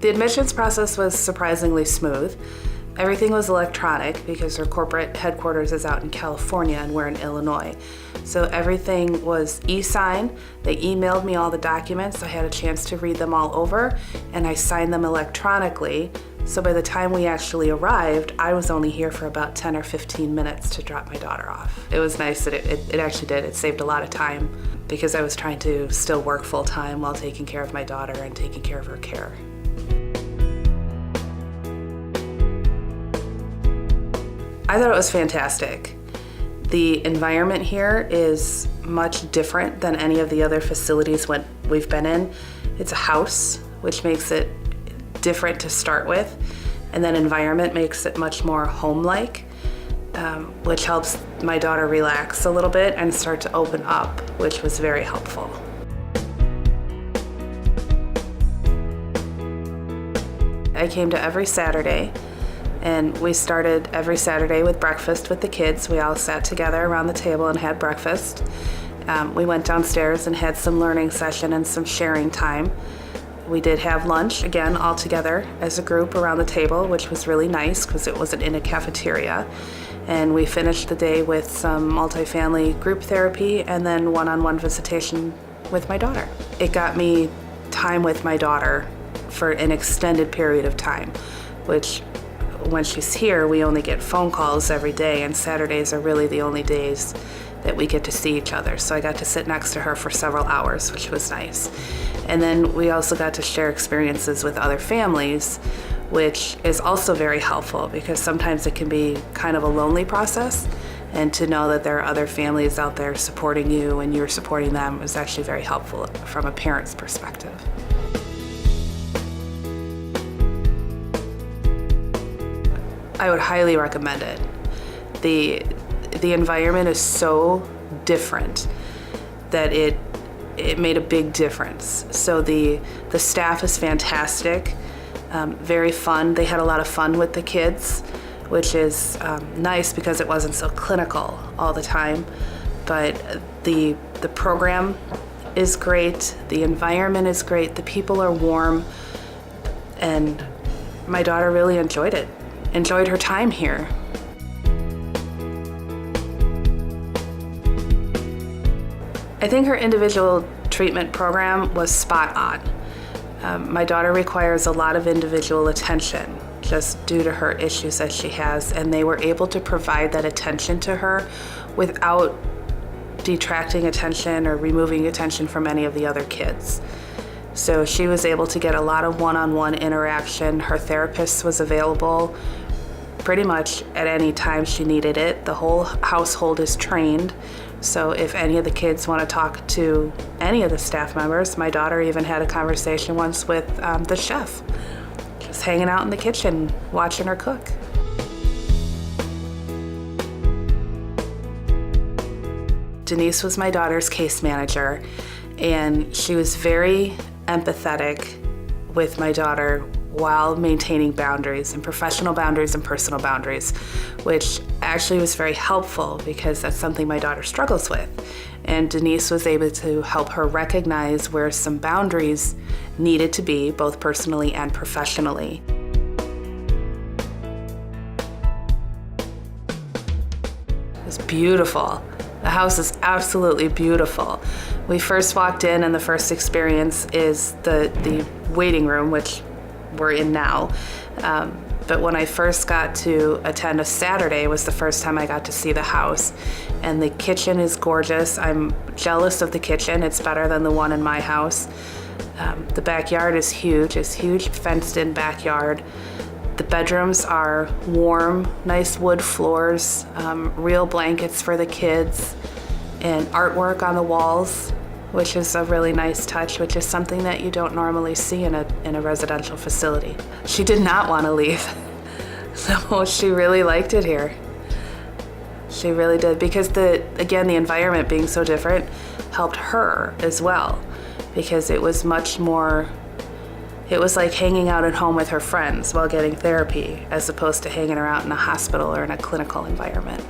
The admissions process was surprisingly smooth. Everything was electronic because our corporate headquarters is out in California and we're in Illinois. So everything was e-sign. They emailed me all the documents. I had a chance to read them all over and I signed them electronically. So by the time we actually arrived, I was only here for about 10 or 15 minutes to drop my daughter off. It was nice that it actually did. It saved a lot of time because I was trying to still work full time while taking care of my daughter and taking care of her care. I thought it was fantastic. The environment here is much different than any of the other facilities we've been in. It's a house, which makes it different to start with, and then environment makes it much more home-like, which helps my daughter relax a little bit and start to open up, which was very helpful. I came to every Saturday, and we started every Saturday with breakfast with the kids. We all sat together around the table and had breakfast. We went downstairs and had some learning session and some sharing time. We did have lunch, again, all together as a group around the table, which was really nice because it wasn't in a cafeteria. And we finished the day with some multifamily group therapy and then one-on-one visitation with my daughter. It got me time with my daughter for an extended period of time, which when she's here, we only get phone calls every day, and Saturdays are really the only days that we get to see each other. So I got to sit next to her for several hours, which was nice. And then we also got to share experiences with other families, which is also very helpful because sometimes it can be kind of a lonely process, and to know that there are other families out there supporting you and you're supporting them is actually very helpful from a parent's perspective. I would highly recommend it. The environment is so different that it made a big difference. So the staff is fantastic, very fun. They had a lot of fun with the kids, which is nice because it wasn't so clinical all the time. But the program is great, the environment is great, the people are warm, and my daughter really enjoyed it. Enjoyed her time here. I think her individual treatment program was spot on. My daughter requires a lot of individual attention just due to her issues that she has, and they were able to provide that attention to her without detracting attention or removing attention from any of the other kids. So she was able to get a lot of one-on-one interaction. Her therapist was available pretty much at any time she needed it. The whole household is trained. So if any of the kids want to talk to any of the staff members, my daughter even had a conversation once with the chef, just hanging out in the kitchen, watching her cook. Denise was my daughter's case manager, and she was very empathetic with my daughter while maintaining boundaries, and professional boundaries and personal boundaries, which actually was very helpful because that's something my daughter struggles with. And Denise was able to help her recognize where some boundaries needed to be, both personally and professionally. It was beautiful. The house is absolutely beautiful. We first walked in and the first experience is the waiting room, which we're in now. But when I first got to attend a Saturday was the first time I got to see the house. And the kitchen is gorgeous. I'm jealous of the kitchen. It's better than the one in my house. The backyard is huge. It's huge fenced in backyard. The bedrooms are warm, nice wood floors, real blankets for the kids, and artwork on the walls, which is a really nice touch, which is something that you don't normally see in a residential facility. She did not want to leave, so she really liked it here. She really did, because the environment being so different helped her as well, because it was much more, it was like hanging out at home with her friends while getting therapy, as opposed to hanging around in a hospital or in a clinical environment.